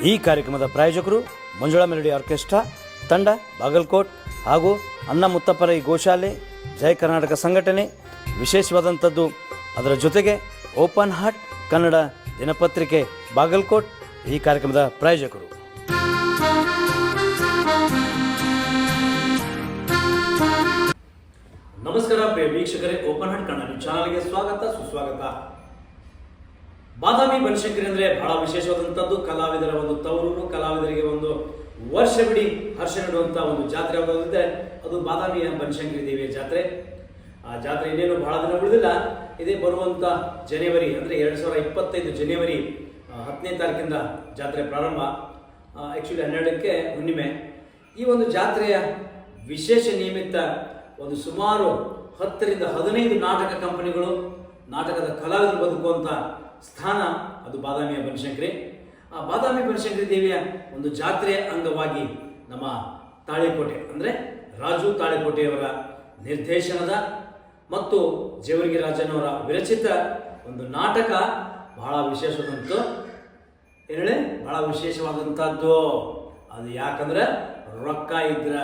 ಈ ಕಾರ್ಯಕ್ರಮದ ಪ್ರಾಯೋಜಕರು ಮಂಜುಳಾ ಮೆಲೋಡಿ ಆರ್ಕೆಸ್ಟ್ರಾ ತಂಡ ಬಾಗಲಕೋಟ್ ಹಾಗೂ ಅಣ್ಣ ಮುತ್ತಪ್ಪರ ಈ ಗೋಶಾಲೆ ಜಯ ಕರ್ನಾಟಕ ಸಂಘಟನೆ. ವಿಶೇಷವಾದಂಥದ್ದು ಅದರ ಜೊತೆಗೆ ಓಪನ್ ಹಾರ್ಟ್ ಕನ್ನಡ ದಿನಪತ್ರಿಕೆ ಬಾಗಲಕೋಟ್ ಈ ಕಾರ್ಯಕ್ರಮದ ಪ್ರಾಯೋಜಕರು. ನಮಸ್ಕಾರ ಪ್ರಿಯ ವೀಕ್ಷಕರೇ, ಓಪನ್ ಹಾರ್ಟ್ ಕನ್ನಡ ಚಾನಲ್ಗೆ ಸ್ವಾಗತ ಸುಸ್ವಾಗತ. ಬಾದಾಮಿ ಬನಶಂಕರಿ ಅಂದರೆ ಬಹಳ ವಿಶೇಷವಾದಂಥದ್ದು. ಕಲಾವಿದರ ಒಂದು ತವರೂರು, ಕಲಾವಿದರಿಗೆ ಒಂದು ವರ್ಷವಿಡೀ ಹರ್ಷ ನೀಡುವಂಥ ಒಂದು ಜಾತ್ರೆ ಯಾವುದಾದ್ರೆ ಅದು ಬಾದಾಮಿಯ ಬನಶಂಕರಿ ದೇವಿಯ ಜಾತ್ರೆ. ಆ ಜಾತ್ರೆ ಇನ್ನೇನು ಬಹಳ ದಿನ ಉಳಿದಿಲ್ಲ. ಇದೇ ಬರುವಂಥ ಜನವರಿ ಅಂದರೆ 2025 ಜನವರಿ 10ನೇ ತಾರೀಕಿಂದ ಜಾತ್ರೆ ಪ್ರಾರಂಭ. ಆ್ಯಕ್ಚುಲಿ 12ಕ್ಕೆ ಹುಣ್ಣಿಮೆ. ಈ ಒಂದು ಜಾತ್ರೆಯ ವಿಶೇಷ ನಿಮಿತ್ತ ಒಂದು ಸುಮಾರು 10ರಿಂದ 15 ನಾಟಕ ಕಂಪನಿಗಳು, ನಾಟಕದ ಕಲಾವಿದರು ಬದುಕುವಂಥ ಸ್ಥಾನ ಅದು ಬಾದಾಮಿಯ ಬನಶಂಕರಿ. ಆ ಬಾದಾಮಿ ಬನಶಂಕರಿ ದೇವಿಯ ಒಂದು ಜಾತ್ರೆಯ ಅಂಗವಾಗಿ ನಮ್ಮ ತಾಳಿಕೋಟೆ ಅಂದರೆ ರಾಜು ತಾಳಿಕೋಟೆಯವರ ನಿರ್ದೇಶನದ ಮತ್ತು ಜೇವರ್ಗಿ ರಾಜನವರ ವಿರಚಿತ ಒಂದು ನಾಟಕ ಬಹಳ ವಿಶೇಷವಾದಂಥದ್ದು. ಏನೇಳೆ ಬಹಳ ವಿಶೇಷವಾದಂಥದ್ದು. ಅದು ಯಾಕಂದ್ರೆ ರೊಕ್ಕ ಇದ್ರ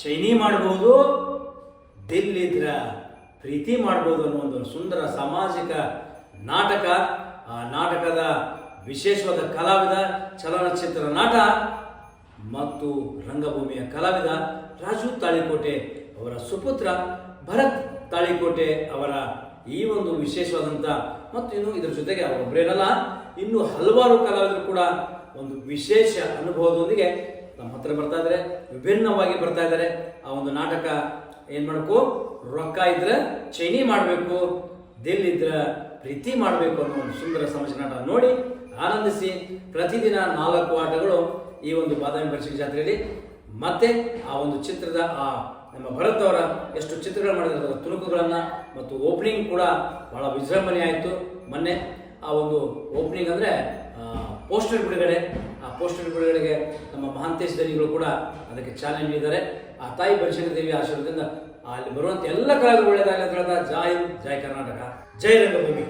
ಚೈನಿ ಮಾಡ್ಬೋದು, ದಿಲ್ಲಿದ್ರ ಪ್ರೀತಿ ಮಾಡ್ಬೋದು ಅನ್ನೋ ಒಂದು ಸುಂದರ ಸಾಮಾಜಿಕ ನಾಟಕ. ಆ ನಾಟಕದ ವಿಶೇಷವಾದ ಕಲಾವಿದ, ಚಲನಚಿತ್ರ ನಟ ಮತ್ತು ರಂಗಭೂಮಿಯ ಕಲಾವಿದ ರಾಜು ತಾಳಿಕೋಟೆ ಅವರ ಸುಪುತ್ರ ಭರತ್ ತಾಳಿಕೋಟೆ ಅವರ ಈ ಒಂದು ವಿಶೇಷವಾದಂಥ ಮತ್ತು ಇನ್ನು ಇದರ ಜೊತೆಗೆ ಅವರೊಬ್ಬರೇನಲ್ಲ, ಇನ್ನು ಹಲವಾರು ಕಲಾವಿದರು ಕೂಡ ಒಂದು ವಿಶೇಷ ಅನುಭವದೊಂದಿಗೆ ನಮ್ಮ ಹತ್ರ ಬರ್ತಾ ಇದ್ದಾರೆ, ವಿಭಿನ್ನವಾಗಿ ಬರ್ತಾ ಇದ್ದಾರೆ. ಆ ಒಂದು ನಾಟಕ ಏನು ಮಾಡಬೇಕು, ರೊಕ್ಕ ಇದ್ರೆ ಚೈನಿ ಮಾಡಬೇಕು, ದಿಲ್ ಇದ್ರೆ ಪ್ರೀತಿ ಮಾಡಬೇಕು ಅನ್ನೋ ಒಂದು ಸುಂದರ ಸಾಮಾಜಿಕ ನಾಟಕ ನೋಡಿ ಆನಂದಿಸಿ. ಪ್ರತಿದಿನ 4 ಆಟಗಳು ಈ ಒಂದು ಬಾದಾಮಿ ಬನಶಂಕರಿ ಜಾತ್ರೆಯಲ್ಲಿ. ಮತ್ತೆ ಆ ಒಂದು ಚಿತ್ರದ ನಮ್ಮ ಭರತ್ ಅವರ ಎಷ್ಟು ಚಿತ್ರಗಳು ಮಾಡಿದ ತುಣುಕುಗಳನ್ನು ಮತ್ತು ಓಪನಿಂಗ್ ಕೂಡ ಬಹಳ ವಿಜೃಂಭಣೆ ಆಯಿತು. ಮೊನ್ನೆ ಆ ಒಂದು ಓಪನಿಂಗ್ ಅಂದರೆ ಪೋಸ್ಟರ್ ಬಿಡುಗಡೆ. ಆ ಪೋಸ್ಟರ್ ಬಿಡುಗಡೆಗೆ ನಮ್ಮ ಮಹಾಂತೇಶ್ ದನಿಗಳು ಕೂಡ ಅದಕ್ಕೆ ಚಾಲನೆ ನೀಡಿದ್ದಾರೆ. ಆ ತಾಯಿ ಬನಶಂಕರಿ ದೇವಿ ಆಶೀರ್ವಾದದಿಂದ ಅಲ್ಲಿ ಬರುವಂಥ ಎಲ್ಲ ಕಲಾವಿದರು ಒಳ್ಳೆಯದಾಗಲಿ ಅಂತ ಹೇಳ್ತಾ ಜೈ ಕರ್ನಾಟಕ, ಜೈ ರಂಗಭೂಮಿ.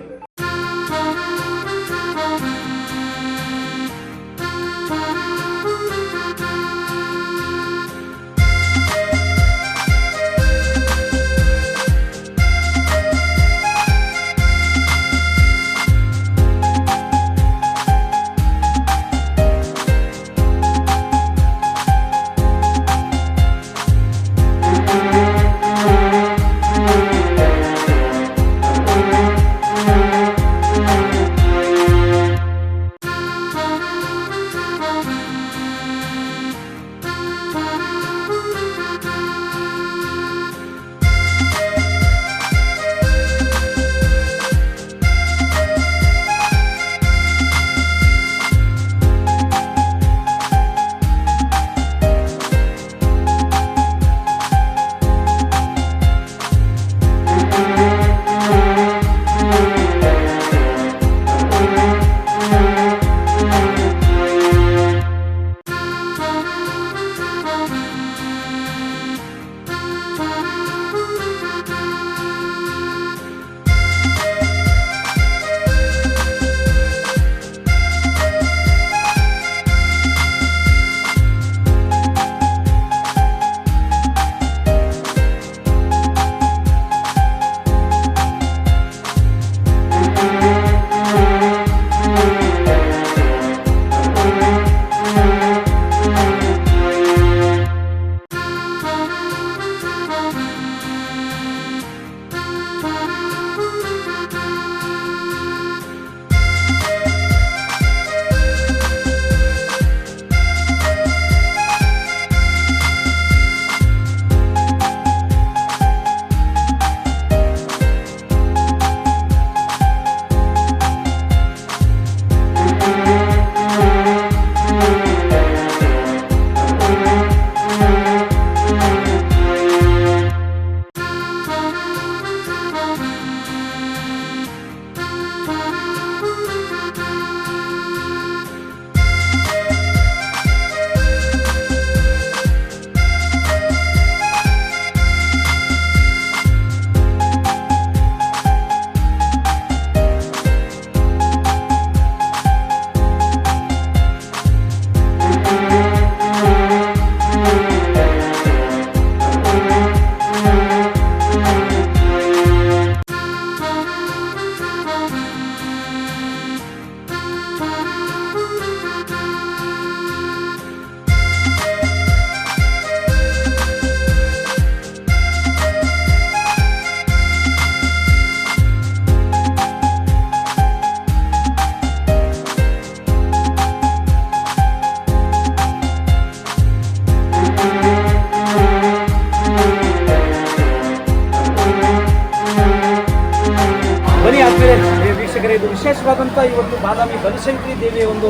ವಿಶೇಷವಾದಂಥ ಇವತ್ತು ಬಾದಾಮಿ ಬನಶಂಕರಿ ದೇವಿಯ ಒಂದು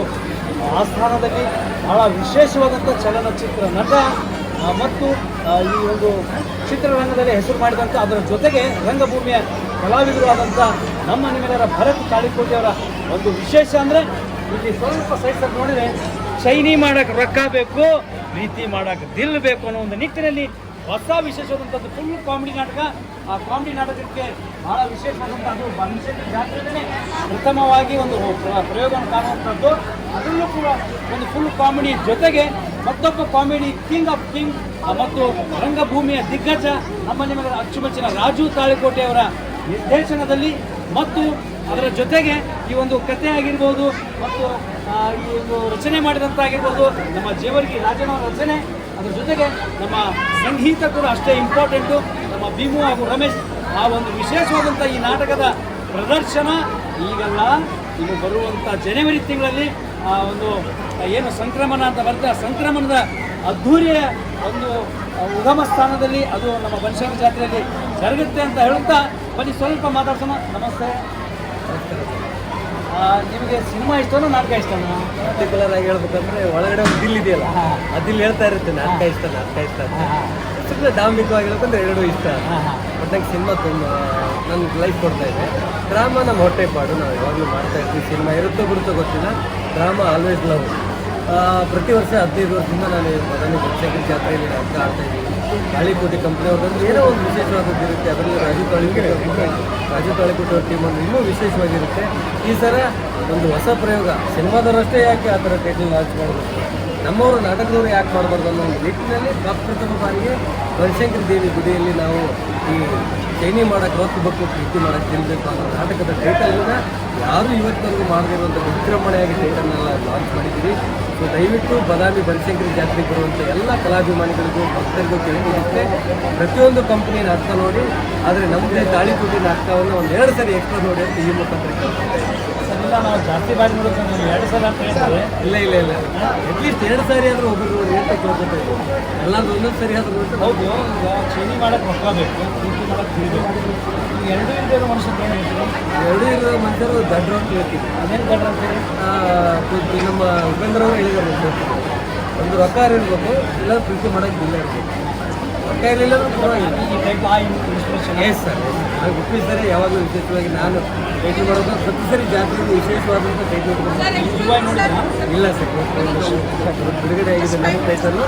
ಆಸ್ಥಾನದಲ್ಲಿ ಬಹಳ ವಿಶೇಷವಾದಂಥ ಚಲನಚಿತ್ರ ನಟ ಮತ್ತು ಈ ಒಂದು ಚಿತ್ರರಂಗದಲ್ಲಿ ಹೆಸರು ಮಾಡಿದಂಥ ಅದರ ಜೊತೆಗೆ ರಂಗಭೂಮಿಯ ಕಲಾವಿದರು ಆದಂಥ ನಮ್ಮ ನಿಮ್ಮೆಲ್ಲರ ಭರತ್ ತಾಳಿಕೋಟೆಯವರ ಒಂದು ವಿಶೇಷ ಅಂದರೆ ಇಲ್ಲಿ ಸ್ವಲ್ಪ ಸೈಡ್ಸಲ್ಲಿ ನೋಡಿದರೆ ಚೈನಿ ಮಾಡೋಕ್ಕೆ ರೊಕ್ಕ ಬೇಕು, ಪ್ರೀತಿ ಮಾಡೋಕ್ಕೆ ದಿಲ್ ಬೇಕು ಅನ್ನೋ ಒಂದು ನಿಟ್ಟಿನಲ್ಲಿ ಹೊಸ ವಿಶೇಷವಾದಂಥದ್ದು ಫುಲ್ ಕಾಮಿಡಿ ನಾಟಕ. ಆ ಕಾಮಿಡಿ ನಾಟಕಕ್ಕೆ ಬಹಳ ವಿಶೇಷವಾದಂಥ ಅದು ಬನಶಂಕರಿ ಜಾತ್ರೆಯಲ್ಲೇ ಪ್ರಥಮವಾಗಿ ಒಂದು ಪ್ರಯೋಗವನ್ನು ಕಾಣುವಂಥದ್ದು. ಅದರಲ್ಲೂ ಕೂಡ ಒಂದು ಫುಲ್ ಕಾಮಿಡಿ ಜೊತೆಗೆ ಮತ್ತೊಬ್ಬ ಕಾಮಿಡಿ ಕಿಂಗ್ ಆಫ್ ಕಿಂಗ್ ಮತ್ತು ರಂಗಭೂಮಿಯ ದಿಗ್ಗಜ ನಮ್ಮ ನಿಮಗೆ ಅಚ್ಚುಮೆಚ್ಚಿನ ರಾಜು ತಾಳಿಕೋಟೆಯವರ ನಿರ್ದೇಶನದಲ್ಲಿ ಮತ್ತು ಅದರ ಜೊತೆಗೆ ಈ ಒಂದು ಕಥೆ ಆಗಿರ್ಬೋದು ಮತ್ತು ಈ ಒಂದು ರಚನೆ ಮಾಡಿದಂತಾಗಿರ್ಬೋದು ನಮ್ಮ ಜೇವರ್ಗಿ ರಾಜನವರ ರಚನೆ, ಅದರ ಜೊತೆಗೆ ನಮ್ಮ ಸಂಗೀತ ಕೂಡ ಅಷ್ಟೇ ಇಂಪಾರ್ಟೆಂಟು. ನಮ್ಮ ಭೀಮು ಹಾಗೂ ರಮೇಶ್ ಆ ಒಂದು ವಿಶೇಷವಾದಂಥ ಈ ನಾಟಕದ ಪ್ರದರ್ಶನ ಈಗ ಬರುವಂಥ ಜನವರಿ ತಿಂಗಳಲ್ಲಿ ಒಂದು ಏನು ಸಂಕ್ರಮಣ ಅಂತ ಬರುತ್ತೆ, ಆ ಸಂಕ್ರಮಣದ ಅದ್ಧೂರಿಯ ಒಂದು ಉಗಮ ಸ್ಥಾನದಲ್ಲಿ ಅದು ನಮ್ಮ ಬನಶಂಕರಿ ಜಾತ್ರೆಯಲ್ಲಿ ಜರುಗುತ್ತೆ ಅಂತ ಹೇಳುತ್ತಾ ಬನ್ನಿ ಸ್ವಲ್ಪ ಮಾತಾಡ್ಸೋಣ. ನಮಸ್ತೆ. ನಿಮಗೆ ಸಿನಿಮಾ ಇಷ್ಟನೋ ನಾಟಕ ಇಷ್ಟನೋ? ಪರ್ಟಿಕ್ಯುಲರ್ ಆಗಿ ಹೇಳ್ಬೇಕಂದ್ರೆ ಒಳಗಡೆ ಒಂದು ದಿಲ್ ಇದೆಯಲ್ಲ, ಆ ದಿಲ್ ಹೇಳ್ತಾ ಇರುತ್ತೆ ನಾಟಕ ಇಷ್ಟ ಸುಮ್ಮನೆ ಡಾಂಬಿಕವಾಗಿ ಹೇಳ್ಬೇಕಂದ್ರೆ ಎರಡೂ ಇಷ್ಟ. ಬಟ್ ನಂಗೆ ಸಿನಿಮಾ ತುಂಬ ನನ್ನ ಲೈಫ್ ಕೊಡ್ತಾ ಇದೆ. ಡ್ರಾಮಾ ನಮ್ಮ ಹೊಟ್ಟೆ ಪಾಡು, ನಾವು ಯಾವಾಗಲೂ ಮಾಡ್ತಾ ಇರ್ತೀವಿ. ಸಿನಿಮಾ ಇರುತ್ತೋ ಬಿಡುತ್ತೋ ಗೊತ್ತಿಲ್ಲ, ಡ್ರಾಮಾ ಆಲ್ವೇಸ್ ಲವ್. ಪ್ರತಿ ವರ್ಷ 15 ವರ್ಷದಿಂದ ನಾನು ಬಾದಾಮಿ ಬನಶಂಕರಿ ಜಾತ್ರೆಯಲ್ಲಿ ನಾಟಕ ಆಡ್ತಾ ಇದ್ದೀನಿ. ತಾಳಿಕೋಟೆ ಕಂಪ್ನಿ ಅವ್ರದ್ದು ಏನೋ ಒಂದು ವಿಶೇಷವಾದದ್ದು ಇರುತ್ತೆ. ಅದರಲ್ಲಿ ರಾಜು ತಾಳಿಕೋಟೆ ಅವ್ರ ಟೀಮ್ ಒಂದು ಇನ್ನೂ ವಿಶೇಷವಾಗಿರುತ್ತೆ. ಈ ಸಲ ಒಂದು ಹೊಸ ಪ್ರಯೋಗ, ಸಿನಿಮಾದವರಷ್ಟೇ ಯಾಕೆ ಆ ಥರ ಟೈಟಲ್ ಲಾಂಚ್ ಮಾಡಬೇಕು, ನಮ್ಮವರು ನಾಟಕದವರು ಯಾಕೆ ಮಾಡಬಾರ್ದು ಅನ್ನೋ ಒಂದು ನಿಟ್ಟಿನಲ್ಲಿ ಪ್ರಥಮ ಬಾರಿಗೆ ಬನಶಂಕರಿ ದೇವಿ ಗುಡಿಯಲ್ಲಿ ನಾವು ಈ ಚೈನಿ ಮಾಡೋಕ್ಕೆ ರೊಕ್ಕ ಬೇಕು, ಪ್ರೀತಿ ಮಾಡೋಕ್ಕೆ ತಿನ್ನಬೇಕು ಅನ್ನೋ ನಾಟಕದ ಟೈಟಲ್ನ ಯಾರೂ ಇವತ್ತಿನವರೆಗೂ ಮಾಡದಿರುವಂಥ ವಿಜೃಂಭಣೆಯಾಗಿ ಟೈಟಲ್ನೆಲ್ಲ ಲಾಂಚ್ ಮಾಡಿದ್ದೀವಿ. ಸೊ ದಯವಿಟ್ಟು ಬಾದಾಮಿ ಬನಶಂಕರಿ ಜಾತ್ರೆಗೆ ಬರುವಂಥ ಎಲ್ಲ ಕಲಾಭಿಮಾನಿಗಳಿಗೂ ಭಕ್ತರಿಗೂ ಕೇಳಿಕೊಳ್ಳುತ್ತೆ, ಪ್ರತಿಯೊಂದು ಕಂಪ್ನಿ ನಾಟಕ ನೋಡಿ, ಆದರೆ ನಮ್ಮದೇ ತಾಳಿಕೋಟೆ ನಾಟಕವನ್ನು ಒಂದು 2 ಸರಿ ಎಕ್ಸ್ಟ್ರಾ ನೋಡಿ ಅಂತ ಈ ಮುಖಾಂತರ ಕೇಳ್ತಾರೆ. ಇಲ್ಲ, ನಾವು ಜಾಸ್ತಿ ಬಾರಿ ನೋಡೋದು 2 ಸಲ ಅಂತ ಹೇಳ್ತಾರೆ. ಇಲ್ಲ ಅಟ್ಲೀಸ್ಟ್ 2 ಸಾರಿ ಆದರೂ ಒಬ್ಬರು ನೋಡಿ ಅಂತ ಕೇಳ್ಕೊತಾ ಇದ್ದೀವಿ. ಎಲ್ಲಾದ್ರೂ ಒಂದೊಂದು ಸರಿ ಆದರೂ ನೋಡಿ. ಹೌದು, ಈಗ ಚೈನಿ ಮಾಡೋಕ್ಕೆ ರೊಕ್ಕ ಬೇಕು, ಪ್ರೀತಿ ಮಾಡೋಕ್ಕೆ ತಿಳಿಬೇಕು. ಈಗ ಎರಡೂ ಇರೋ ಮನುಷ್ಯರು ಏನು ಹೇಳ್ತೀವಿ? ಎರಡೂ ಇರೋ ಮನುಷ್ಯರು ದಡ್ರು ಅಂತ ಹೇಳ್ತೀವಿ. ಅದೇನು ದಡ್ರು ಅಂತೀವಿ? ನಮ್ಮ ಉಪೇಂದ್ರ ಅವರು ಹೇಳಿದ್ದಾರೆ, ಒಂದು ರೊಕ್ಕ ಇರಬೇಕು, ಇಲ್ಲ ಪ್ರೀತಿ ಮಾಡೋಕ್ಕೆ ಇಲ್ಲ ಇರಬೇಕು. ರೊಕ್ಕ ಇರಲಿಲ್ಲ ಎಸ್ ಸರ್, ನಾನು ಉಪ್ಪಿ ಸರಿ ಯಾವಾಗಲೂ ವಿಶೇಷವಾಗಿ ನಾನು ಭೇಟಿ ಮಾಡೋದು ಪ್ರತಿ ಸರಿ ಜಾತ್ರೆಗೆ ವಿಶೇಷವಾದಂಥ ಟೈಟಲ್ ಇಲ್ಲ ಸರ್. ಬಿಡುಗಡೆ ಆಗಿದೆ ನಮ್ಮ ಟೈಟಲ್ಲು,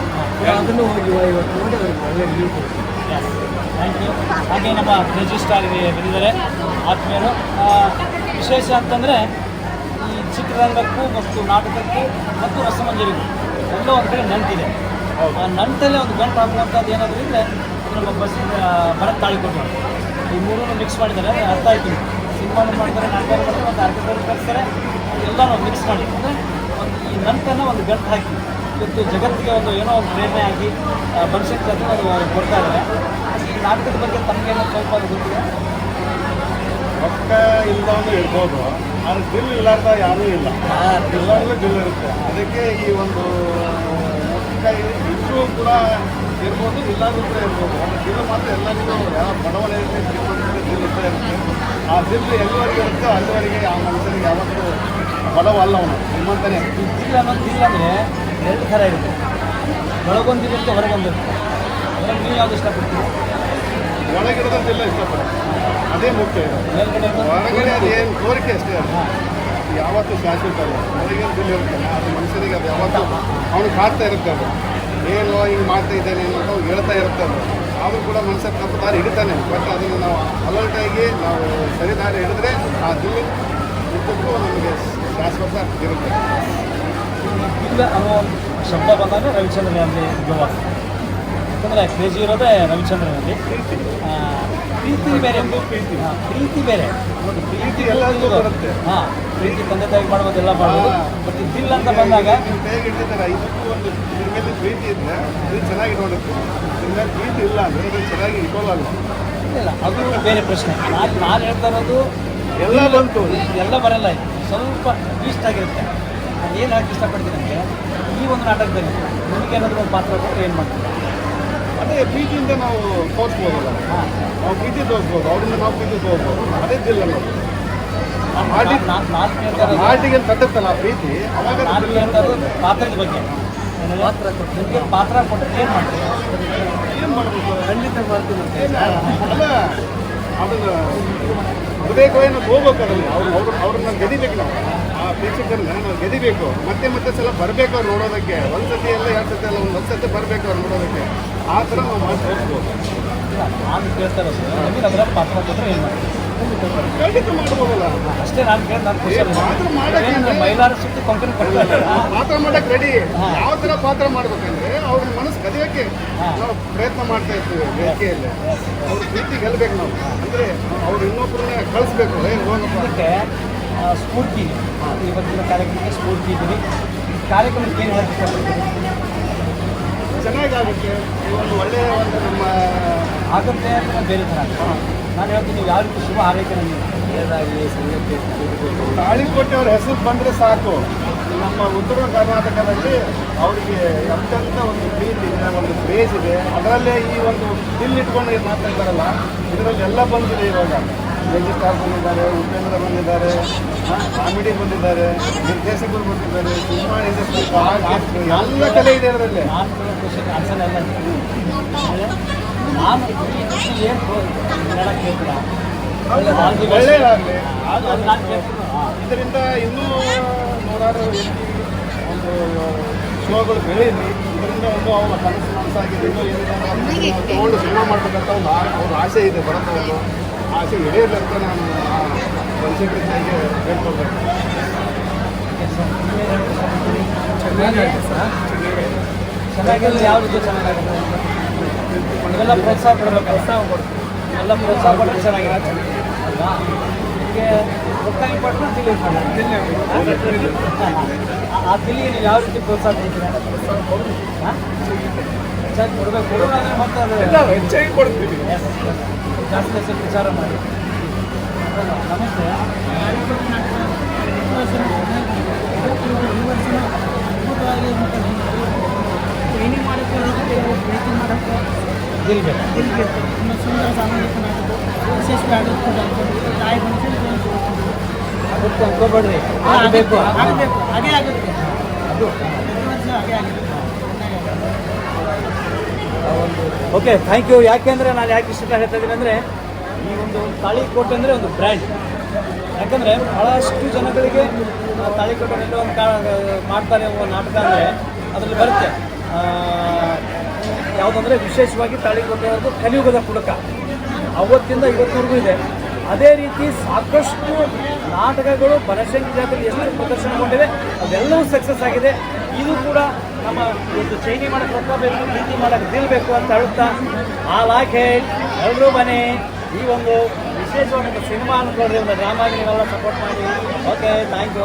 ಅದನ್ನು ಹೋಗಿ ಇವತ್ತು ನೋಡಿ ಅವ್ರಿಗೆ ಒಳ್ಳೆ ರಿವ್ಯೂ ಕೊಡ್ತೀವಿ. Thank you. ಹಾಗೆ ನಮ್ಮ ರಿಜಿಸ್ಟ್ರಾರ್ ಬಂದಿದ್ದಾರೆ ಆತ್ಮೀಯರು. ವಿಶೇಷ ಅಂತಂದರೆ ಈ ಚಿತ್ರರಂಗಕ್ಕೂ ಮತ್ತು ನಾಟಕಕ್ಕೂ ಮತ್ತು ರಸಮಂಜರಿಗೂ ಎಲ್ಲ ಒಂದು ಕಡೆ ನಂಟಿದೆ. ಆ ನಂಟಲ್ಲೇ ಒಂದು ಗಂಟು ಹಾಕುವಂಥದ್ದು ಏನಾದರೂ ಇದ್ದರೆ ನಮ್ಮ ಭರತ್ ತಾಳಿಕೋಟೆ ಈ ಮೂರನ್ನು ಮಿಕ್ಸ್ ಮಾಡಿದ್ದಾರೆ. ಅರ್ಥ ಆಯ್ತು, ಸಿನಿಮಾನು ಮಾಡ್ತಾರೆ, ನಾಟಕ ಮಾಡ್ತಾರೆ, ಮತ್ತು ಆರ್ಕೆಸ್ಟ್ರಾ ಕಳಿಸ್ತಾರೆ, ಎಲ್ಲನೂ ಮಿಕ್ಸ್ ಮಾಡಿ ಅಂದರೆ ಒಂದು ಈ ನಂಟನ್ನು ಒಂದು ಗಂಟು ಹಾಕಿ ಇವತ್ತು ಜಗತ್ತಿಗೆ ಒಂದು ಏನೋ ಒಂದು ಪ್ರೇರಣೆ ಆಗಿ ಬನಶಂಕರಿ ಜಾತ್ರೆ ಅದು ಕೊಡ್ತಾ ಇದ್ದಾರೆ. ಈ ನಾಟಕದ ಬಗ್ಗೆ ತಮಗೇನೋ ಸ್ವಲ್ಪ ಅದು ಗೊತ್ತಿದೆ? ರೊಕ್ಕ ಇಲ್ಲದವನು ಇರ್ಬೋದು, ಆದರೆ ಬಿಲ್ ಇಲ್ಲಾರ್ದ ಯಾರೂ ಇಲ್ಲ. ಎಲ್ಲರಿಗೂ ಬಿಲ್ ಇರುತ್ತೆ. ಅದಕ್ಕೆ ಈ ಒಂದು ರೊಕ್ಕ ಇಲ್ಲೂ ಕೂಡ ಇರ್ಬೋದು, ಇಲ್ಲಾದ್ರೂ ಕೂಡ ಇರ್ಬೋದು. ಒಂದು ಬಿಲ್ ಮಾತ್ರ ಎಲ್ಲರಿಗೂ ಯಾವ ಬಡವರ ಬಿಲ್ ಇರ್ತಾ ಇರುತ್ತೆ. ಆ ಬಿಲ್ ಎಲ್ಲಿವರೆಗೆ ಇರುತ್ತೋ ಅಲ್ಲಿವರೆಗೆ ಆ ಮನುಷ್ಯನಿಗೆ ಯಾವತ್ತೂ ಬಡವ ಅಲ್ಲ ಅವನು ನಿಮ್ಮಂತಾನೆ. ಬಿಲ್ ಅನ್ನೋದು ಬಿಲ್ ಅಂದರೆ 2 ಥರ ಇರುತ್ತೆ, ಒಳಗೊಂದಿರುತ್ತೆ, ಹೊರಗೊಂದಿರುತ್ತೆ. ಅದರಲ್ಲಿ ನೀವು ಯಾವ್ದು ಇಷ್ಟಪಡ್ತೀವಿ? ಒಳಗಿರೋದೆಲ್ಲ ಇಷ್ಟಪಡೋದು, ಅದೇ ಮುಖ್ಯ ಇರೋದು. ಹೊರಗಡೆ ಅದೇನು ಕೋರಿಕೆ ಅಷ್ಟೇ, ಅದು ಯಾವತ್ತೂ ಶಾಶ್ವತ ಅಲ್ಲ. ಹೊರಗೇನು ಬಿಲ್ ಇರುತ್ತಲ್ಲ, ಅದು ಮನುಷ್ಯನಿಗೆ ಅದು ಯಾವತ್ತೂ ಅವನು ಕಾಡ್ತಾ ಇರುತ್ತೆ. ಅದು ಏನು ಹಿಂಗೆ ಮಾಡ್ತಾ ಇದ್ದಾನೆ ಅಂತ ಅವ್ನು ಹೇಳ್ತಾ ಇರ್ತಾರೆ. ಆದರೂ ಕೂಡ ಮನುಷ್ಯ ತಪ್ಪು ದಾರಿ ಹಿಡಿತಾನೆ. ಬಟ್ ಅದನ್ನು ನಾವು ಅಲರ್ಟಾಗಿ ನಾವು ಸರಿ ದಾರಿ ಹಿಡಿದ್ರೆ ಆ ದಿಲ್ಲಿ ಉದ್ದಕ್ಕೂ ನಮಗೆ ಶಾಶ್ವತ ಇರುತ್ತೆ. ಇಲ್ಲ ಅನ್ನೋ ಶಬ್ದ ಬಂದಾಗ ರವಿಚಂದ್ರನಲ್ಲಿ ಗೋವಾ, ಯಾಕಂದರೆ ಕ್ರೇಜಿ ಇರೋದೇ ರವಿಚಂದ್ರನಲ್ಲಿ. ಪ್ರೀತಿ ಬೇರೆ, ಪ್ರೀತಿ ಬೇರೆ. ಪ್ರೀತಿ ಎಲ್ಲರಿಗೂ ಬರುತ್ತೆ. ಹಾಂ, ಪ್ರೀತಿ ತಂದೆ ತಾಯಿ ಮಾಡ್ಬೋದು, ಎಲ್ಲ ಮಾಡ್ಬೋದು. ಬಟ್ ದಿಲ್ ಅಂತ ಬಂದಾಗ ಹೇಗೆ ಇಟ್ಟಿದ್ದಾರೆ, ಇದಕ್ಕೂ ಒಂದು ಇದ್ರ ಮೇಲೆ ಪ್ರೀತಿ ಇದ್ದರೆ ಇದು ಚೆನ್ನಾಗಿ ನೋಡುತ್ತೆ. ಇದ್ರ ಮೇಲೆ ಪ್ರೀತಿ ಇಲ್ಲ ಅಂದರೆ ಇದು ಚೆನ್ನಾಗಿ ಇಟ್ಕೊಳ್ಳಲ್ಲ. ಇಲ್ಲ, ಅದು ಬೇರೆ ಪ್ರಶ್ನೆ. ನಾನು ಹೇಳ್ತಾ ಇರೋದು ಎಲ್ಲ ಬಂತು, ಎಲ್ಲ ಬರಲ್ಲ. ಸ್ವಲ್ಪ ಇಷ್ಟ ಆಗಿರುತ್ತೆ. ನಾನು ಏನು ಹೇಳಕ್ಕೆ ಇಷ್ಟಪಡ್ತೀನಿ ಅಂದರೆ, ಈ ಒಂದು ನಾಟಕದಲ್ಲಿ ನಿಮಗೇನಾದರೂ ಒಂದು ಪಾತ್ರ ಕೊಟ್ಟರೆ ಏನು ಮಾಡ್ತೀವಿ? ಅದೇ ಪ್ರೀತಿಯಿಂದ ನಾವು ತೋರಿಸ್ಬೋದಲ್ಲ. ನಾವು ಪ್ರೀತಿ ತೋರಿಸ್ಬೋದು, ಅವರಿಂದ ನಾವು ಪ್ರೀತಿ ತೋರಿಸ್ಬೋದು. ಅದೇ ದಿಲ್ ಅನ್ನೋದು. ಮಾಟಿಗೆ ತಟ್ಟುತ್ತಲ್ಲ ಆ ಪ್ರೀತಿ ಅವಾಗ ಪಾತ್ರದ ಬಗ್ಗೆ ನಿಮಗೆ ಪಾತ್ರ ಕೊಟ್ಟರೆ ಏನು ಮಾಡ್ತೀವಿ? ಏನು ಮಾಡಬೇಕು? ಖಂಡಿತ ಮಾಡ್ತೀನಿ ಅಂತ. ಅಲ್ಲ ಅದನ್ನು ಹೃದಯಕ್ಕೇನು ಹೋಗ್ಬೇಕಲ್ಲ ಅವ್ರನ್ನ ಗೆದಿಬೇಕು ನಾವು. ಆ ಪ್ರೇಕ್ಷಕರನ್ನ ನಾವು ಗೆದಿಬೇಕು. ಮತ್ತೆ ಸಲ ಬರಬೇಕು ಅವ್ರು ನೋಡೋದಕ್ಕೆ. ಒಂದು ಸತಿ ಎಲ್ಲ 2 ಸತಿ ಅಲ್ಲ, ಒಂದು ಸತಿ ಬರಬೇಕು ಅವ್ರು ನೋಡೋದಕ್ಕೆ. ಆ ಥರ ನಾವು ಮಾಡಿ ತೋರಿಸ್ಬೋದು. ನಾನು ಕೇಳ್ತಾ ಇರೋದು ನಿಮಗೆ ಅದರ ಪಾತ್ರ ಕೊಟ್ಟರೆ ಏನು ಮಾಡ್ತೀವಿ? ಖಂಡಿತ ಮಾಡ್ಬೋದಲ್ಲ. ಅಷ್ಟೇ ನಾನು ಕೇಳಿ ನಾನು ಖುಷಿ ಪಾತ್ರ ಮಾಡಕ್ಕೆ ಮೈಲಾರ ಸುತ್ತಿ ಕೊಂಕಣ ಪಾತ್ರ ಮಾಡಕ್ಕೆ ರೆಡಿ. ಯಾವ ಥರ ಪಾತ್ರ ಮಾಡ್ಬೇಕಂದ್ರೆ ಅವ್ರ ಮನಸ್ಸು ಕದಿಯೋಕ್ಕೆ ನಾವು ಪ್ರಯತ್ನ ಮಾಡ್ತಾ ಇರ್ತೀವಿ ವೇದಿಕೆಯಲ್ಲಿ. ಅವ್ರ ಪ್ರೀತಿ ಗೆಲ್ಲಬೇಕು ನಾವು. ಅಂದರೆ ಅವ್ರು ಇನ್ನೊಬ್ಬರನ್ನ ಕಳಿಸ್ಬೇಕು. ಹೋಗಪ್ಪ. ಅದಕ್ಕೆ ಸ್ಫೂರ್ತಿ ಇವತ್ತಿನ ಕಾರ್ಯಕ್ರಮಕ್ಕೆ ಸ್ಫೂರ್ತಿ ಇದ್ದೀವಿ. ಕಾರ್ಯಕ್ರಮಕ್ಕೆ ಏನು ಹೇಳಕ್ಕೆ ಇಷ್ಟಪಡ್ತೀವಿ? ಚೆನ್ನಾಗಾಗುತ್ತೆ. ಒಂದು ಒಳ್ಳೆಯ ಒಂದು ನಮ್ಮ ಆಗುತ್ತೆ ಅಂತ ಬೇರೆ ಥರ ನಾನು ಹೇಳ್ತೀನಿ. ನೀವು ಯಾವ ರೀತಿ ಶುಭ ಹಾರೈಕೆ ನನಗೆ ಒಳ್ಳೆಯದಾಗಲಿ, ಸಂಗತಿ ತಾಳಿಕೋಟೆ ಅವ್ರ ಹೆಸರು ಬಂದರೆ ಸಾಕು. ನಮ್ಮ ಉತ್ತರ ಕರ್ನಾಟಕದಲ್ಲಿ ಅವರಿಗೆ ಅತ್ಯಂತ ಒಂದು ಪ್ರೀತಿ ಇದೆ, ಒಂದು ಕ್ರೇಜ್ ಇದೆ. ಅದರಲ್ಲೇ ಈ ಒಂದು ಇಟ್ಕೊಂಡು ಏನು ಮಾತಾಡ್ತಾರಲ್ಲ, ಇದರಲ್ಲಿ ಎಲ್ಲ ಬಂದಿದೆ. ಇವಾಗ ಲೆಜಿಸ್ಟಾರ್ ಬಂದಿದ್ದಾರೆ, ಉಪೇಂದ್ರ ಬಂದಿದ್ದಾರೆ, ಕಾಮಿಡಿ ಬಂದಿದ್ದಾರೆ, ನಿರ್ದೇಶಕರು ಬಂದಿದ್ದಾರೆ, ಸಿನಿಮಾ ಇಂಡಸ್ಟ್ರಿ ಎಲ್ಲ ಕಲೆ ಇದೆ ಅದರಲ್ಲಿ. ನಾನು ಕ್ವಶನ್ ಆನ್ಸರ್ ಎಲ್ಲ ನಾನು ಏನು ಹೇಳಕ್ಕೆ ಹೇಳ್ತೀರಾ? ಒಳ್ಳೆಯದಾಗಲಿ. ಅದು ನಾನು ಕೇಳ್ತೀನಿ. ಇದರಿಂದ ಇನ್ನೂ ನೂರಾರು ಒಂದು ಶೋಗಳು ಬೆಳೀಲಿ. ಇದರಿಂದ ಒಂದು ಅವರ ಕನಸು ಮನಸ್ಸಾಗಿದೆ. ಇನ್ನೂ ಏನಿದೆ ತಗೊಂಡು ಸಿನಿಮಾ ಮಾಡಬೇಕಂತ ಒಂದು ಅವ್ರ ಆಸೆ ಇದೆ. ಬರೋದು ಆಸೆ ಹಿಡಿಯಲಿ ಅಂತ ನಾನು ಬನಶಂಕರಿ ಹೇಳ್ಕೊಳ್ಬೇಕು. ಚೆನ್ನಾಗಿದೆ ಸರ್. ಚೆನ್ನಾಗಿಲ್ಲ ಯಾವ ರೀತಿ ಚೆನ್ನಾಗಿದೆ? ಇವೆಲ್ಲ ಪ್ರೋತ್ಸಾಹ ಕೊಡಬೇಕು. ಎಲ್ಲ ಪ್ರೋತ್ಸಾಹ ಕೊಟ್ಟರೆ ಚೆನ್ನಾಗಿರುತ್ತೆ ಅಲ್ವಾ? ನಿಮಗೆ ಗೊತ್ತಾಗಿ ಪಟ್ಟು ಆ ತಿಲ್ಲಿಗೆ ನೀವು ಯಾವ ರೀತಿ ಪ್ರೋತ್ಸಾಹ ಕೊಡ್ತೀರಾ? ಹೆಚ್ಚಾಗಿ ಕೊಡಬೇಕು. ಕೊಡೋದಾದ್ರೆ ಮತ್ತೆ ಅದು ಹೆಚ್ಚಾಗಿ ಕೊಡ್ತೀವಿ. ಜಾಸ್ತಿ ಹೆಸರು ವಿಚಾರ ಮಾಡಿ. ನಮಸ್ತೆ. ಟ್ರೈನಿಂಗ್ ಮಾಡೋಕ್ಕೆ ಭೇಟಿ ಮಾಡೋಕ್ಕೆ ಗೆಲ್ಲಬೇಕು. ಇನ್ನು ಸುಂದರ ಸಾಮಾಜಿಕ ನಾಟಕ ವಿಶೇಷವಾಗಿ ತಾಯಿ ಮನುಷ್ಯರಿಗೆ ಆಗುತ್ತೆ ಅನ್ಕೋಬೇಡ್ರಿ. ಆಗಬೇಕು ಆಗಬೇಕು. ಹಾಗೇ ಆಗುತ್ತೆ. ಅದು ಪ್ರತಿ ವರ್ಷ ಹಾಗೇ ಆಗುತ್ತೆ. Okay, thank you. ಯಾಕೆಂದರೆ ನಾನು ಯಾಕೆ ಇಷ್ಟ ಹೇಳ್ತಾ ಇದ್ದೀನಿ ಅಂದರೆ, ಈ ಒಂದು ತಾಳಿಕೋಟೆ ಅಂದರೆ ಒಂದು ಬ್ರ್ಯಾಂಡ್. ಯಾಕಂದರೆ ಭಾಳಷ್ಟು ಜನಗಳಿಗೆ ತಾಳಿಕೋಟೆಯಲ್ಲಿ ಒಂದು ಮಾಡ್ತಾರೆ ಒಂದು ನಾಟಕ ಅಂದರೆ ಅದರಲ್ಲಿ ಬರುತ್ತೆ ಯಾವುದಂದರೆ ವಿಶೇಷವಾಗಿ ತಾಳಿಕೋಟೆಯವ್ರದ್ದು ಕಲಿಯುಗದ ಪುಡಕ ಅವತ್ತಿಂದ ಇವತ್ತಿನವರೆಗೂ ಇದೆ. ಅದೇ ರೀತಿ ಸಾಕಷ್ಟು ನಾಟಕಗಳು ಬನಶಂಕರಿ ಜಾತ್ರೆಯಲ್ಲಿ ಎಷ್ಟು ಪ್ರದರ್ಶನಗೊಂಡಿವೆ ಅದೆಲ್ಲವೂ ಸಕ್ಸಸ್ ಆಗಿದೆ. ಇದು ಕೂಡ ನಮ್ಮ ಒಂದು ಚೈನಿ ಮಾಡೋಕ್ಕೆ ರೊಕ್ಕ ಬೇಕು, ಪ್ರೀತಿ ಮಾಡೋಕ್ಕೆ ನಿಲ್ಲಬೇಕು ಅಂತ ಹೇಳುತ್ತಾ ಆ ಲಾಖೆ ಎಲ್ಲರೂ ಬನ್ನಿ. ಈ ಒಂದು ವಿಶೇಷವಾದ ಸಿನಿಮಾ ಅಂದ್ಕೊಂಡ್ರೆ ಒಂದು ಡ್ರಾಮಾಗೆ ನೀವೆಲ್ಲ ಸಪೋರ್ಟ್ ಮಾಡಿ. Okay, thank you.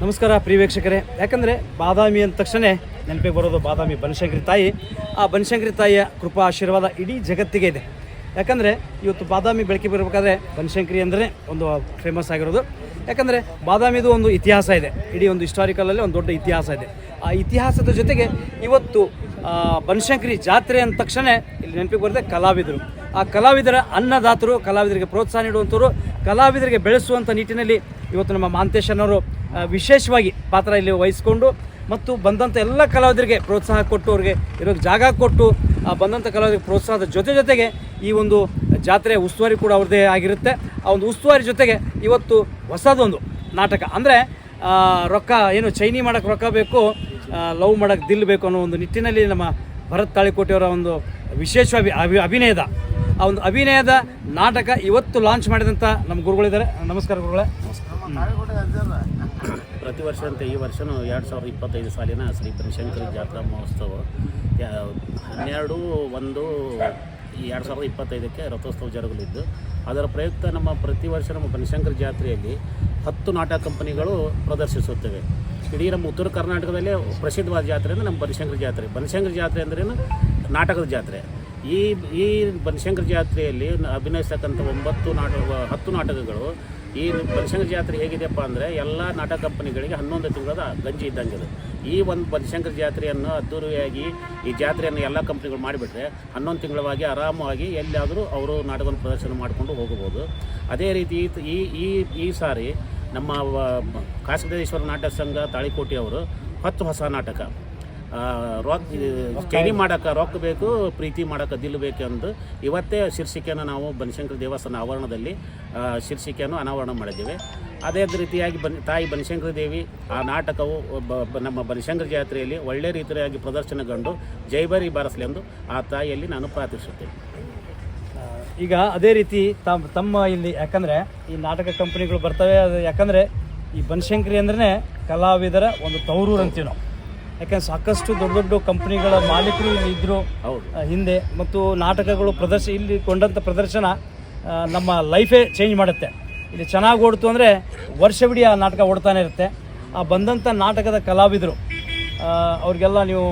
ನಮಸ್ಕಾರ ಪ್ರಿಯ ವೀಕ್ಷಕರೇ. ಯಾಕಂದರೆ ಬಾದಾಮಿ ಅಂದ ತಕ್ಷಣ ನೆನಪಿಗೆ ಬರೋದು ಬಾದಾಮಿ ಬನಶಂಕರಿ ತಾಯಿ. ಆ ಬನಶಂಕರಿ ತಾಯಿಯ ಕೃಪಾ ಆಶೀರ್ವಾದ ಇಡೀ ಜಗತ್ತಿಗೆ ಇದೆ. ಯಾಕಂದರೆ ಇವತ್ತು ಬಾದಾಮಿ ಬೆಳಕಿಗೆ ಬರಬೇಕಾದ್ರೆ ಬನಶಂಕರಿ ಅಂದರೆ ಒಂದು ಫೇಮಸ್ ಆಗಿರೋದು. ಯಾಕಂದರೆ ಬಾದಾಮಿದು ಒಂದು ಇತಿಹಾಸ ಇದೆ. ಇಡೀ ಒಂದು ಹಿಸ್ಟಾರಿಕಲಲ್ಲಿ ಒಂದು ದೊಡ್ಡ ಇತಿಹಾಸ ಇದೆ. ಆ ಇತಿಹಾಸದ ಜೊತೆಗೆ ಇವತ್ತು ಬನಶಂಕರಿ ಜಾತ್ರೆ ಅಂದ ತಕ್ಷಣ ಇಲ್ಲಿ ನೆನಪಿಗೆ ಬರುತ್ತೆ ಕಲಾವಿದರು. ಆ ಕಲಾವಿದರ ಅನ್ನದಾತರು, ಕಲಾವಿದರಿಗೆ ಪ್ರೋತ್ಸಾಹ ನೀಡುವಂಥವ್ರು, ಕಲಾವಿದರಿಗೆ ಬೆಳೆಸುವಂಥ ನಿಟ್ಟಿನಲ್ಲಿ ಇವತ್ತು ನಮ್ಮ ಮಾಂತೇಶನವರು ವಿಶೇಷವಾಗಿ ಪಾತ್ರ ಇಲ್ಲಿ ವಹಿಸ್ಕೊಂಡು ಮತ್ತು ಬಂದಂಥ ಎಲ್ಲ ಕಲಾವಿದರಿಗೆ ಪ್ರೋತ್ಸಾಹ ಕೊಟ್ಟು, ಅವ್ರಿಗೆ ಇರೋಕ್ಕೆ ಜಾಗ ಕೊಟ್ಟು, ಬಂದಂಥ ಕಲಾವಿದರಿಗೆ ಪ್ರೋತ್ಸಾಹದ ಜೊತೆಗೆ ಈ ಒಂದು ಜಾತ್ರೆ ಉಸ್ತುವಾರಿ ಕೂಡ ಅವ್ರದ್ದೇ ಆಗಿರುತ್ತೆ. ಆ ಒಂದು ಉಸ್ತುವಾರಿ ಜೊತೆಗೆ ಇವತ್ತು ಹೊಸದೊಂದು ನಾಟಕ ಅಂದರೆ ರೊಕ್ಕ ಏನು ಚೈನಿ ಮಾಡೋಕ್ಕೆ ರೊಕ್ಕ ಬೇಕು, ಲವ್ ಮಾಡೋಕ್ಕೆ ದಿಲ್ ಬೇಕು ಅನ್ನೋ ಒಂದು ನಿಟ್ಟಿನಲ್ಲಿ ನಮ್ಮ ಭರತ್ ತಾಳಿಕೋಟೆಯವರ ಒಂದು ವಿಶೇಷವಾಗಿ ಅಭಿನಯದ ಆ ಒಂದು ಅಭಿನಯದ ನಾಟಕ ಇವತ್ತು ಲಾಂಚ್ ಮಾಡಿದಂಥ ನಮ್ಮ ಗುರುಗಳಿದ್ದಾರೆ. ನಮಸ್ಕಾರ ಗುರುಗಳೇ. ಪ್ರತಿ ವರ್ಷದಂತೆ ಈ ವರ್ಷವೂ 2025 ಸಾಲಿನ ಶ್ರೀ ಬನಶಂಕರಿ ಜಾತ್ರಾ ಮಹೋತ್ಸವ 12/1/2025ಕ್ಕೆ ರಥೋತ್ಸವ ಜರುಗಲಿದ್ದು, ಅದರ ಪ್ರಯುಕ್ತ ನಮ್ಮ ಪ್ರತಿ ವರ್ಷ ನಮ್ಮ ಬನಶಂಕರಿ ಜಾತ್ರೆಯಲ್ಲಿ 10 ನಾಟಕ ಕಂಪನಿಗಳು ಪ್ರದರ್ಶಿಸುತ್ತವೆ. ಇಡೀ ನಮ್ಮ ಉತ್ತರ ಕರ್ನಾಟಕದಲ್ಲೇ ಪ್ರಸಿದ್ಧವಾದ ಜಾತ್ರೆ ಅಂದರೆ ನಮ್ಮ ಬನಶಂಕರಿ ಜಾತ್ರೆ. ಬನಶಂಕರಿ ಜಾತ್ರೆ ಅಂದ್ರೇನು ನಾಟಕದ ಜಾತ್ರೆ. ಈ ಬನಶಂಕರಿ ಜಾತ್ರೆಯಲ್ಲಿ ಅಭಿನಯಿಸ್ತಕ್ಕಂಥ 10 ನಾಟಕಗಳು. ಈ ಬನಶಂಕರಿ ಜಾತ್ರೆ ಹೇಗಿದೆಯಪ್ಪ ಅಂದರೆ ಎಲ್ಲ ನಾಟಕ ಕಂಪನಿಗಳಿಗೆ 11 ತಿಂಗಳ ಗಂಜಿ ಇದ್ದಂಗೆ. ಈ ಒಂದು ಬನಶಂಕರಿ ಜಾತ್ರೆಯನ್ನು ಅದ್ದೂರಿಯಾಗಿ ಈ ಜಾತ್ರೆಯನ್ನು ಎಲ್ಲ ಕಂಪ್ನಿಗಳು ಮಾಡಿಬಿಟ್ರೆ 11 ತಿಂಗಳವಾಗಿ ಆರಾಮವಾಗಿ ಎಲ್ಲಿಯಾದರೂ ಅವರು ನಾಟಕವನ್ನು ಪ್ರದರ್ಶನ ಮಾಡಿಕೊಂಡು ಹೋಗಬಹುದು. ಅದೇ ರೀತಿ ಈ ಸಾರಿ ನಮ್ಮ ಕಾಸಿದೇಶ್ವರ ನಾಟಕ ಸಂಘ ತಾಳಿಕೋಟೆ ಅವರು 10 ಹೊಸ ನಾಟಕ ಚೈನಿ ಮಾಡೋಕೆ ರೊಕ್ಕ ಬೇಕು, ಪ್ರೀತಿ ಮಾಡೋಕೆ ದಿಲ್ ಬೇಕು ಅಂದು ಇವತ್ತೇ ಶೀರ್ಷಿಕೆಯನ್ನು ನಾವು ಬನಶಂಕರಿ ದೇವಸ್ಥಾನ ಆವರಣದಲ್ಲಿ ಶೀರ್ಷಿಕೆಯನ್ನು ಅನಾವರಣ ಮಾಡಿದ್ದೇವೆ. ಅದೇ ರೀತಿಯಾಗಿ ತಾಯಿ ಬನಶಂಕರಿ ದೇವಿ ಆ ನಾಟಕವು ನಮ್ಮ ಬನಶಂಕರಿ ಜಾತ್ರೆಯಲ್ಲಿ ಒಳ್ಳೆ ರೀತಿಯಾಗಿ ಪ್ರದರ್ಶನಗೊಂಡು ಜೈಬರಿ ಬಾರಿಸಲಿ ಎಂದು ಆ ತಾಯಿಯಲ್ಲಿ ನಾನು ಪ್ರಾರ್ಥಿಸುತ್ತೇನೆ. ಈಗ ಅದೇ ರೀತಿ ತಮ್ಮ ಇಲ್ಲಿ ಯಾಕಂದರೆ ಈ ನಾಟಕ ಕಂಪನಿಗಳು ಬರ್ತವೆ, ಅದು ಯಾಕಂದರೆ ಈ ಬನಶಂಕರಿ ಅಂದ್ರೆ ಕಲಾವಿದರ ಒಂದು ತವರೂರು ಅಂತೀವಿ ನಾವು. ಯಾಕಂದ್ರೆ ಸಾಕಷ್ಟು ದೊಡ್ಡ ದೊಡ್ಡ ಕಂಪ್ನಿಗಳ ಮಾಲೀಕರು ಇಲ್ಲಿ ಇದ್ದರು ಹಿಂದೆ, ಮತ್ತು ನಾಟಕಗಳು ಇಲ್ಲಿ ಕೊಂಡಂಥ ಪ್ರದರ್ಶನ ನಮ್ಮ ಲೈಫೇ ಚೇಂಜ್ ಮಾಡುತ್ತೆ. ಇಲ್ಲಿ ಚೆನ್ನಾಗಿ ಓಡ್ತು ಅಂದರೆ ವರ್ಷವಿಡೀ ಆ ನಾಟಕ ಓಡ್ತಾನೆ ಇರುತ್ತೆ. ಆ ಬಂದಂಥ ನಾಟಕದ ಕಲಾವಿದರು ಅವ್ರಿಗೆಲ್ಲ ನೀವು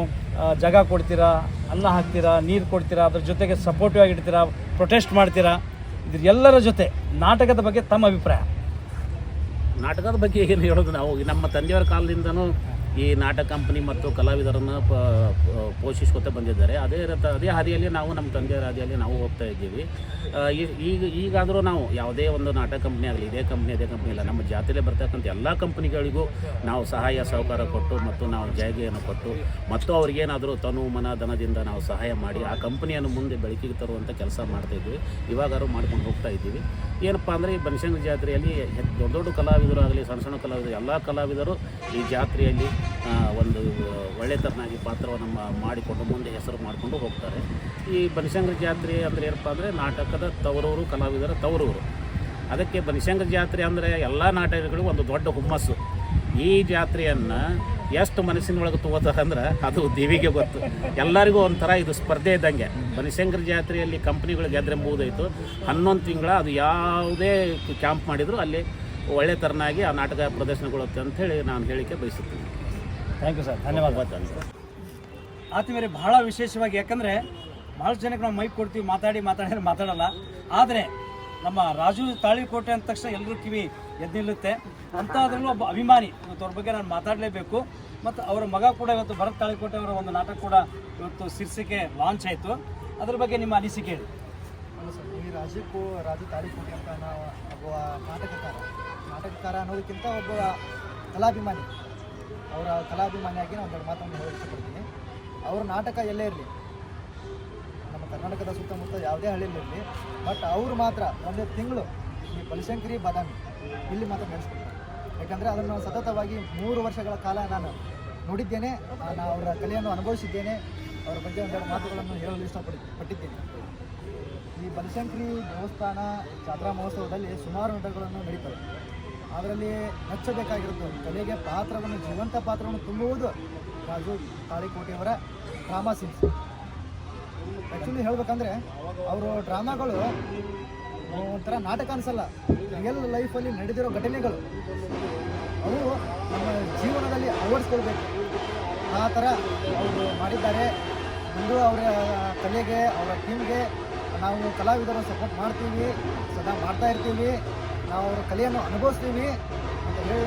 ಜಾಗ ಕೊಡ್ತೀರಾ, ಅನ್ನ ಹಾಕ್ತೀರಾ, ನೀರು ಕೊಡ್ತೀರಾ, ಅದ್ರ ಜೊತೆಗೆ ಸಪೋರ್ಟಿವ್ ಆಗಿರ್ತೀರಾ, ಪ್ರೊಟೆಸ್ಟ್ ಮಾಡ್ತೀರಾ. ಇದ್ರ ಎಲ್ಲರ ಜೊತೆ ನಾಟಕದ ಬಗ್ಗೆ ತಮ್ಮ ಅಭಿಪ್ರಾಯ? ನಾಟಕದ ಬಗ್ಗೆ ಏನು ಹೇಳೋದು, ನಾವು ನಮ್ಮ ತಂದೆಯವರ ಕಾಲದಿಂದನೂ ಈ ನಾಟಕ ಕಂಪನಿ ಮತ್ತು ಕಲಾವಿದರನ್ನು ಪೋಷಿಸ್ಕೊತಾ ಬಂದಿದ್ದಾರೆ. ಅದೇ ಹಾದಿಯಲ್ಲಿ ನಾವು ನಮ್ಮ ತಂದೆಯವರ ಹಾದಿಯಲ್ಲಿ ನಾವು ಹೋಗ್ತಾ ಇದ್ದೀವಿ. ಈಗಾದರೂ ನಾವು ಯಾವುದೇ ಒಂದು ನಾಟಕ ಕಂಪ್ನಿ ಆಗಲಿ, ಇದೇ ಕಂಪ್ನಿ ಅದೇ ಕಂಪ್ನಿ ಇಲ್ಲ, ನಮ್ಮ ಜಾತಿಯಲ್ಲಿ ಬರ್ತಕ್ಕಂಥ ಎಲ್ಲ ಕಂಪ್ನಿಗಳಿಗೂ ನಾವು ಸಹಾಯ ಸಹಕಾರ ಕೊಟ್ಟು ಮತ್ತು ನಾವು ಜಾಗೆಯನ್ನು ಕೊಟ್ಟು ಮತ್ತು ಅವ್ರಿಗೇನಾದರೂ ತನು ಮನ ಧನದಿಂದ ನಾವು ಸಹಾಯ ಮಾಡಿ ಆ ಕಂಪ್ನಿಯನ್ನು ಮುಂದೆ ಬೆಳಕಿಗೆ ತರುವಂಥ ಕೆಲಸ ಮಾಡ್ತಾಯಿದ್ದೀವಿ. ಇವಾಗಾದ್ರೂ ಮಾಡ್ಕೊಂಡು ಹೋಗ್ತಾ ಇದ್ದೀವಿ. ಏನಪ್ಪ ಅಂದರೆ ಈ ಬನಶಂಕರಿ ಜಾತ್ರೆಯಲ್ಲಿ ದೊಡ್ಡ ದೊಡ್ಡ ಕಲಾವಿದರು ಆಗಲಿ, ಸಣ್ಣ ಸಣ್ಣ ಕಲಾವಿದರು, ಎಲ್ಲ ಕಲಾವಿದರು ಈ ಜಾತ್ರೆಯಲ್ಲಿ ಒಂದು ಒಳ್ಳೆತನವಾಗಿ ಪಾತ್ರವನ್ನು ಮಾಡಿಕೊಂಡು ಮುಂದೆ ಹೆಸರು ಮಾಡಿಕೊಂಡು ಹೋಗ್ತಾರೆ. ಈ ಬನಶಂಕರಿ ಜಾತ್ರೆ ಅಂದರೆ ಏನಪ್ಪ ಅಂದರೆ ನಾಟಕದ ತವರೂರು, ಕಲಾವಿದರ ತವರೂರು. ಅದಕ್ಕೆ ಬನಶಂಕರಿ ಜಾತ್ರೆ ಅಂದರೆ ಎಲ್ಲ ನಾಟಕಗಳಿಗೂ ಒಂದು ದೊಡ್ಡ ಹುಮ್ಮಸ್ಸು. ಈ ಜಾತ್ರೆಯನ್ನು ಎಷ್ಟು ಮನಸ್ಸಿನೊಳಗೆ ತಗೋತಾರೆ ಅಂದ್ರೆ ಅದು ದೇವಿಗೆ ಗೊತ್ತು. ಎಲ್ಲರಿಗೂ ಒಂಥರ ಇದು ಸ್ಪರ್ಧೆ ಇದ್ದಂಗೆ. ಬನಶಂಕರಿ ಜಾತ್ರೆಯಲ್ಲಿ ಕಂಪ್ನಿಗಳು ಗೆದ್ರೆಂಬುದಾಯಿತು 11 ತಿಂಗಳ ಅದು ಯಾವುದೇ ಕ್ಯಾಂಪ್ ಮಾಡಿದರೂ ಅಲ್ಲಿ ಒಳ್ಳೆ ಥರನಾಗಿ ಆ ನಾಟಕ ಪ್ರದರ್ಶನಗೊಳ್ಳುತ್ತೆ ಅಂಥೇಳಿ ನಾನು ಹೇಳಿಕೆ ಬಯಸುತ್ತೀನಿ. ಥ್ಯಾಂಕ್ ಯು ಸರ್, ಧನ್ಯವಾದ. ಆತ್ಮೀಯರೇ, ಬಹಳ ವಿಶೇಷವಾಗಿ, ಯಾಕಂದರೆ ಭಾಳಷ್ಟು ಜನಕ್ಕೆ ನಾವು ಮೈಕ್ ಕೊಡ್ತೀವಿ, ಮಾತಾಡಿದ್ರೆ ಮಾತಾಡಲ್ಲ. ಆದರೆ ನಮ್ಮ ರಾಜು ತಾಳಿಕೋಟೆ ಅಂದ ತಕ್ಷಣ ಎಲ್ಲರೂ ಕಿವಿ ಎದ್ದು ನಿಲ್ಲುತ್ತೆ. ಅಂಥದ್ರಲ್ಲೂ ಒಬ್ಬ ಅಭಿಮಾನಿ, ಇವತ್ತು ಅವ್ರ ಬಗ್ಗೆ ನಾನು ಮಾತಾಡಲೇಬೇಕು. ಮತ್ತು ಅವರ ಮಗ ಕೂಡ ಇವತ್ತು ಭರತ್ ತಾಳಿಕೋಟೆ ಅವರ ಒಂದು ನಾಟಕ ಕೂಡ ಇವತ್ತು ಶೀರ್ಷಿಕೆ ಲಾಂಚ್ ಆಯಿತು. ಅದ್ರ ಬಗ್ಗೆ ನಿಮ್ಮ ಅನಿಸಿಕೆ ಹೇಳಿ. ಈ ರಾಜು ತಾಳಿಕೋಟೆ ಅಂತ ನಾವು ಒಬ್ಬ ನಾಟಕಕಾರ ಅನ್ನೋದಕ್ಕಿಂತ ಒಬ್ಬ ಕಲಾಭಿಮಾನಿ, ಅವರ ಕಲಾಭಿಮಾನಿಯಾಗಿ ನಾನು ಒಂದೆರಡು ಮಾತನ್ನು ಹೇಳಕ್ಕೆ ಇಷ್ಟಪಡ್ತೀನಿ. ಅವ್ರ ನಾಟಕ ಎಲ್ಲೇ ಇರಲಿ, ನಮ್ಮ ಕರ್ನಾಟಕದ ಸುತ್ತಮುತ್ತ ಯಾವುದೇ ಹಳ್ಳಿಯಲ್ಲಿರಲಿ, ಬಟ್ ಅವರು ಮಾತ್ರ ಒಂದು ತಿಂಗಳು ಈ ಬನಶಂಕರಿ ಬಾದಾಮಿ ಇಲ್ಲಿ ಮಾತ್ರ ನಡೆಸ್ಕೊಡ್ತಾರೆ. ಯಾಕಂದರೆ ಅದನ್ನು ಸತತವಾಗಿ 3 ವರ್ಷಗಳ ಕಾಲ ನಾನು ನೋಡಿದ್ದೇನೆ, ನಾನು ಅವರ ಕಲೆಯನ್ನು ಅನುಭವಿಸಿದ್ದೇನೆ. ಅವರ ಬಗ್ಗೆ ಒಂದೆರಡು ಮಾತುಗಳನ್ನು ಹೇಳಲು ಇಷ್ಟಪಟ್ಟಿದ್ದೇನೆ. ಈ ಬನಶಂಕರಿ ದೇವಸ್ಥಾನ ಜಾತ್ರಾ ಮಹೋತ್ಸವದಲ್ಲಿ ಸುಮಾರು ನಾಟಕಗಳನ್ನು ನಡೀತವೆ. ಅದರಲ್ಲಿ ಮೆಚ್ಚಬೇಕಾಗಿರೋದು ಕಲೆಗೆ ಪಾತ್ರವನ್ನು, ಜೀವಂತ ಪಾತ್ರವನ್ನು ತುಂಬುವುದು ರಾಜು ತಾಳಿಕೋಟೆಯವರ ಡ್ರಾಮಾ ಸೀನ್ಸ್. ಆ್ಯಕ್ಚುಲಿ ಹೇಳ್ಬೇಕಂದ್ರೆ ಅವರು ಡ್ರಾಮಾಗಳು ಒಂಥರ ನಾಟಕ ಅನಿಸಲ್ಲ, ರಿಯಲ್ ಲೈಫಲ್ಲಿ ನಡೆದಿರೋ ಘಟನೆಗಳು, ಅವು ನಮ್ಮ ಜೀವನದಲ್ಲಿ ಅಳವಡಿಸ್ಕೊಳ್ಬೇಕು. ಆ ಥರ ಅವರು ಮಾಡಿದ್ದಾರೆ. ಮುಂದೆ ಅವರ ಕಲೆಗೆ, ಅವರ ಟೀಮ್ಗೆ ನಾವು ಕಲಾವಿದರು ಸಪೋರ್ಟ್ ಮಾಡ್ತೀವಿ, ಸದಾ ಮಾಡ್ತಾ ಇರ್ತೀವಿ. ನಾವು ಅವರ ಕಲೆಯನ್ನು ಅನುಭವಿಸ್ತೀವಿ ಅಂತ ಹೇಳಿ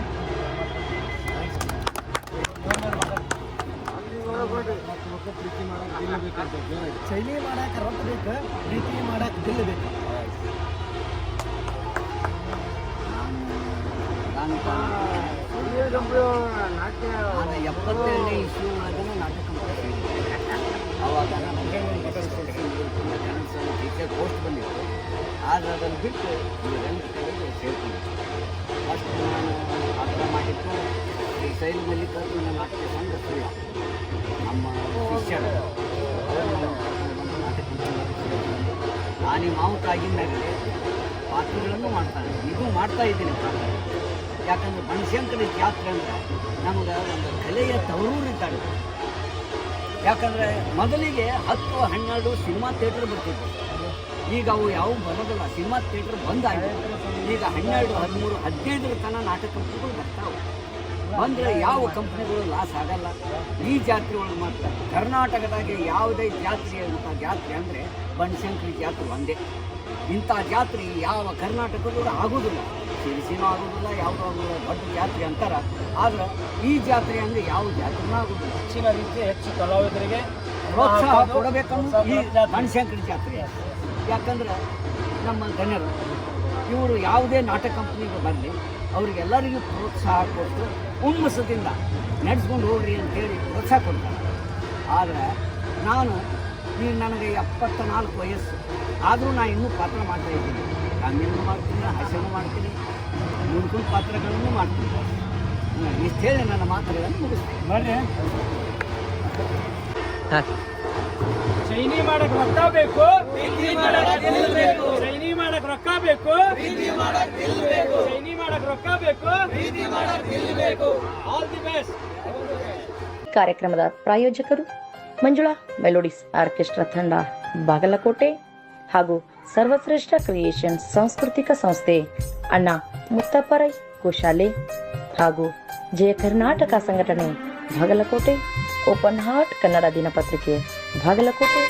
ಶೈಲಿ ಮಾಡಕ್ಕೆ ರೊಕ್ಕ ಬೇಕು, ಪ್ರೀತಿ ಮಾಡಕ್ಕೆ ದಿಲ್ ಬೇಕು. ನಾನು 77ನೇ ಇಸ್ವಿ ಒಳಗೆ ನಾಟಕ ಅವಾಗ ನನಗೆ ಟೀಚರ್ ಪೋಸ್ಟ್ ಬಂದಿತ್ತು. ಆದರೆ ಅದನ್ನು ಬಿಟ್ಟು ಇವೆಲ್ಲ ಕಡೆಗೆ ಸೇರ್ಕೊಂಡಿತ್ತು. ಫಸ್ಟ್ ನಾನು ಪಾತ್ರ ಮಾಡಿದ್ದು ಈ ಶೈಲಿ ಮಲ್ಲಿಕಾರ್ಜುನ ನಾಟ್ಯ ಸಂಘ ಸುಳ್ಳ, ನಮ್ಮ ಶಿಷ್ಯರು ನಾಟಕ ನಾನು ಮಾವುಕಾಗಿದ್ದಾಗಲೇ ಪಾತ್ರಗಳನ್ನು ಮಾಡ್ತಾನೆ, ಇದು ಮಾಡ್ತಾ ಇದ್ದೀನಿ ಪಾತ್ರ. ಯಾಕಂದರೆ ಬನಶಂಕರಿ ಜಾತ್ರೆ ಅಂದರೆ ನಮಗೆ ಒಂದು ಕಲೆಯ ತವರೂರು ಇದ್ದಾಗ. ಯಾಕಂದರೆ ಮೊದಲಿಗೆ 10-12 ಸಿನಿಮಾ ಥಿಯೇಟ್ರ್ ಬರ್ತಿತ್ತು. ಈಗ ಅವು ಯಾವ ಬರೋದಿಲ್ಲ, ಸಿನಿಮಾ ಥಿಯೇಟ್ರ್ ಬಂದಾಗಿದೆ. ಈಗ 12, 13, 15 ತನಕ ನಾಟಕ ಕಂಪನಿಗಳು ಬರ್ತಾವೆ. ಬಂದರೆ ಯಾವ ಕಂಪ್ನಿಗಳು ಲಾಸ್ ಆಗಲ್ಲ. ಈ ಜಾತ್ರೆ ಒಳಗೆ ಮಾತ್ರ ಕರ್ನಾಟಕದಾಗೆ ಯಾವುದೇ ಜಾತ್ರೆ ಅಂತ ಜಾತ್ರೆ ಅಂದರೆ ಬನಶಂಕರಿ ಜಾತ್ರೆ ಒಂದೇ. ಇಂಥ ಜಾತ್ರೆ ಯಾವ ಕರ್ನಾಟಕದಲ್ಲೂ ಆಗೋದಿಲ್ಲ, ಶಿರಸಿನೂ ಆಗೋದಿಲ್ಲ, ಯಾವುದೋ ದೊಡ್ಡ ಜಾತ್ರೆ ಅಂತಾರೆ. ಆದ್ರೆ ಈ ಜಾತ್ರೆ ಅಂದರೆ ಯಾವ ಜಾತ್ರೆನೂ ಆಗೋದಿಲ್ಲ. ಹೆಚ್ಚಿನ ರೀತಿಯ ಹೆಚ್ಚು ಕಲಾವಿದರಿಗೆ ಪ್ರೋತ್ಸಾಹ ಕೊಡಬೇಕನ್ನೋ ಈ ಬನಶಂಕರಿ ಜಾತ್ರೆ. ಯಾಕಂದ್ರೆ ನಮ್ಮ ಗಣ್ಯರು ಇವರು ಯಾವುದೇ ನಾಟಕ ಕಂಪ್ನಿಗೆ ಬರಲಿ ಅವರಿಗೆಲ್ಲರಿಗೂ ಪ್ರೋತ್ಸಾಹ ಕೊಟ್ಟು ಹುಮ್ಮಸದಿಂದ ನಡೆಸ್ಕೊಂಡು ಹೋಗ್ರಿ ಅಂತೇಳಿ ಪ್ರೋತ್ಸಾಹ ಕೊಡ್ತಾರೆ. ಆದರೆ ನೀವು ನನಗೆ 74 ವಯಸ್ಸು ಆದರೂ ನಾನು ಇನ್ನೂ ಪಾತ್ರ ಮಾಡ್ತಾಯಿದ್ದೀನಿ. ಕಾಮಿನೂ ಮಾಡ್ತೀನಿ, ಹಾಸ್ಯನೂ ಮಾಡ್ತೀನಿ, ಮುಂದ್ಕೊಂಡು ಪಾತ್ರಗಳನ್ನು ಮಾಡ್ತೀನಿ. ಇಷ್ಟು ಹೇಳಿ ನನ್ನ ಮಾತುಗಳನ್ನು ಮುಗಿಸ್ತೀನಿ. ಬರ್ರಿ. ಚೈನಿ ಮಾಡಕ್ ರೊಕ್ಕ ಬೇಕು, ಚೈನಿ ಮಾಡಕ್ ರೊಕ್ಕ ಬೇಕು, ಚೈನಿ ಮಾಡಕ್ ರೊಕ್ಕ ಬೇಕು. All the best. ಕಾರ್ಯಕ್ರಮದ ಪ್ರಾಯೋಜಕರು ಮಂಜುಳಾ ಮೆಲೋಡಿಸ್ ಆರ್ಕೆಸ್ಟ್ರಾ ತಂಡ ಬಾಗಲಕೋಟೆ ಹಾಗೂ ಸರ್ವಶ್ರೇಷ್ಠ ಕ್ರಿಯೇಷನ್ಸ್ ಸಾಂಸ್ಕೃತಿಕ ಸಂಸ್ಥೆ ಅಣ್ಣ ಮುತ್ತಪ್ಪರೈ ಗೋಶಾಲೆ ಹಾಗೂ ಜಯ ಕರ್ನಾಟಕ ಸಂಘಟನೆ ಬಾಗಲಕೋಟೆ, ಓಪನ್ ಹಾರ್ಟ್ ಕನ್ನಡ ದಿನಪತ್ರಿಕೆ ಬಾಗಲಕೋಟೆ